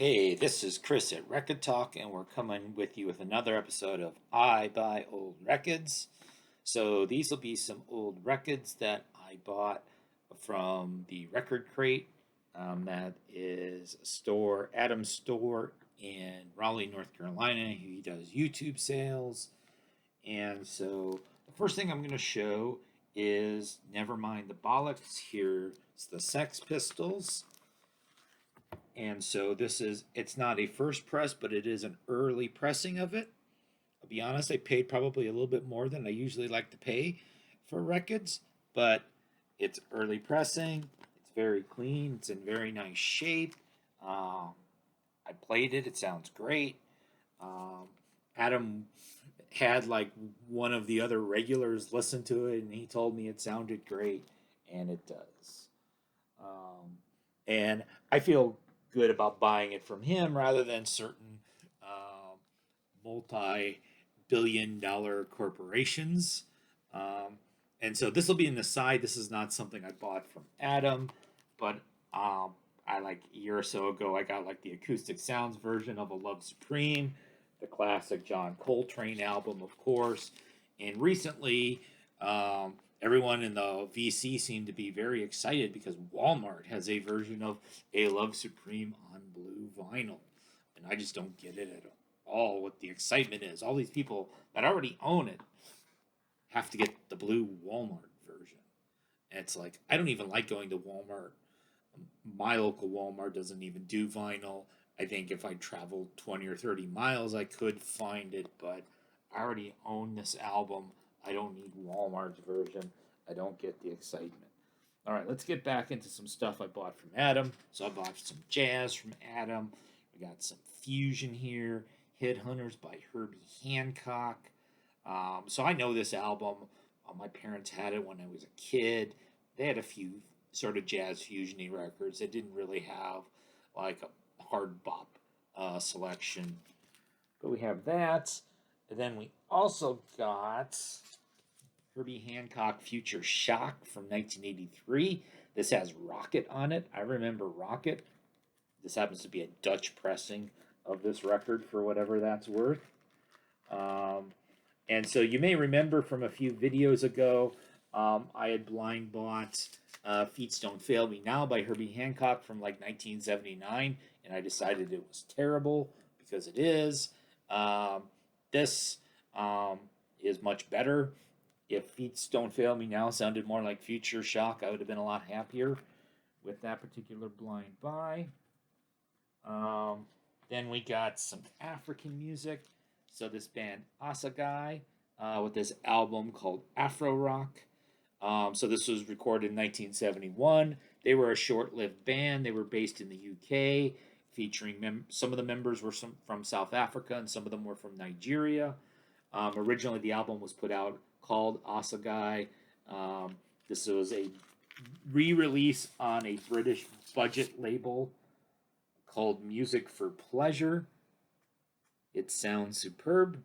Hey, this is Chris at Rekkid Talk, and we're coming with you with another episode of I Buy Old Rekkids. So these will be some old Rekkids that I bought from the Record Krate. That is a store, Adam's store in Raleigh, North Carolina. He does YouTube sales. And so the first thing I'm going to show is Never Mind the Bollocks. Here's the Sex Pistols. And so it's not a first press, but it is an early pressing of it. I'll be honest, I paid probably a little bit more than I usually like to pay for Rekkids, but it's early pressing. It's very clean. It's in very nice shape. I played it. It sounds great. Um, Adam had like one of the other regulars listen to it, and he told me it sounded great, and it does. And I feel good about buying it from him rather than certain multi-billion-dollar corporations. Um, and so this will be in the side. This is not something I bought from Adam, but I like a year or so ago I got like the acoustic sounds version of A Love Supreme, the classic John Coltrane album, of course, and recently. Everyone in the VC seemed to be very excited because Walmart has a version of A Love Supreme on blue vinyl. And I just don't get it at all what the excitement is. All these people that already own it have to get the blue Walmart version. And it's like, I don't even like going to Walmart. My local Walmart doesn't even do vinyl. I think if I traveled 20 or 30 miles, I could find it, but I already own this album. I don't need Walmart's version. I don't get the excitement. All right, let's get back into some stuff I bought from Adam. So I bought some jazz from Adam. We got some fusion here. Headhunters by Herbie Hancock. So I know this album. My parents had it when I was a kid. They had a few sort of jazz fusiony records. They didn't really have like a hard bop selection. But we have that. And then we also got Herbie Hancock Future Shock from 1983. This has Rocket on it. I remember Rocket. This happens to be a Dutch pressing of this record for whatever that's worth. And so you may remember from a few videos ago, I had blind bought Feet Don't Fail Me Now by Herbie Hancock from like 1979, and I decided it was terrible because it is. This is much better. If Feet Don't Fail Me Now sounded more like Future Shock, I would have been a lot happier with that particular blind buy. Then we got some African music. So this band Assegai with this album called Afro Rock. So this was recorded in 1971. They were a short-lived band. They were based in the UK, featuring some of the members were from South Africa and some of them were from Nigeria. Originally, the album was put out called Assegai. This was a re-release on a British budget label called Music for Pleasure. It sounds superb.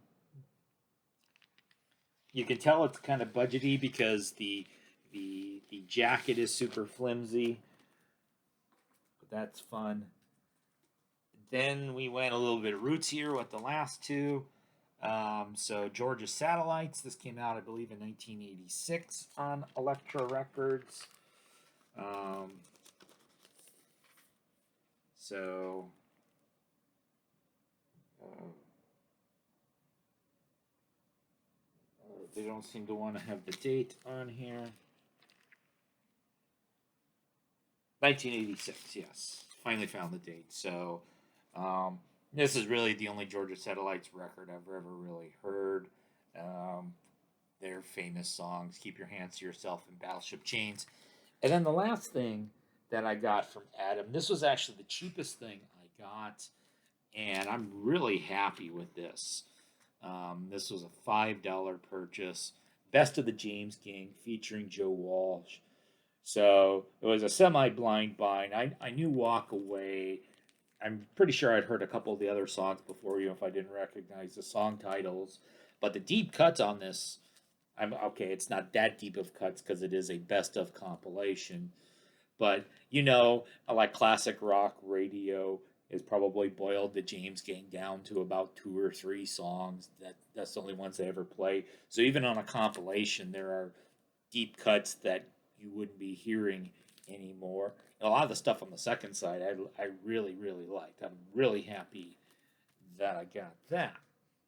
You can tell it's kind of budgety because the jacket is super flimsy, but that's fun. Then we went a little bit roots here with the last two. So Georgia Satellites. This came out, I believe, in 1986 on Elektra Records. So they don't seem to want to have the date on here. 1986, yes. Finally found the date. So this is really the only Georgia Satellites record I've ever really heard. Their famous songs, Keep Your Hands to Yourself and Battleship Chains. And then the last thing that I got from Adam, this was actually the cheapest thing I got, and I'm really happy with this. This was a $5 purchase. Best of the James Gang featuring Joe Walsh. So it was a semi-blind buy. I knew Walk Away. I'm pretty sure I'd heard a couple of the other songs before, if I didn't recognize the song titles. But the deep cuts on this, I'm okay. It's not that deep of cuts because it is a best of compilation. But I like classic rock radio. is probably boiled the James Gang down to about 2 or 3 songs. That's the only ones they ever play. So even on a compilation, there are deep cuts that you wouldn't be hearing anymore. And a lot of the stuff on the second side, I really really liked. I'm really happy that I got that.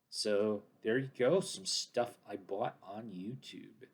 So there you go, some stuff I bought on YouTube.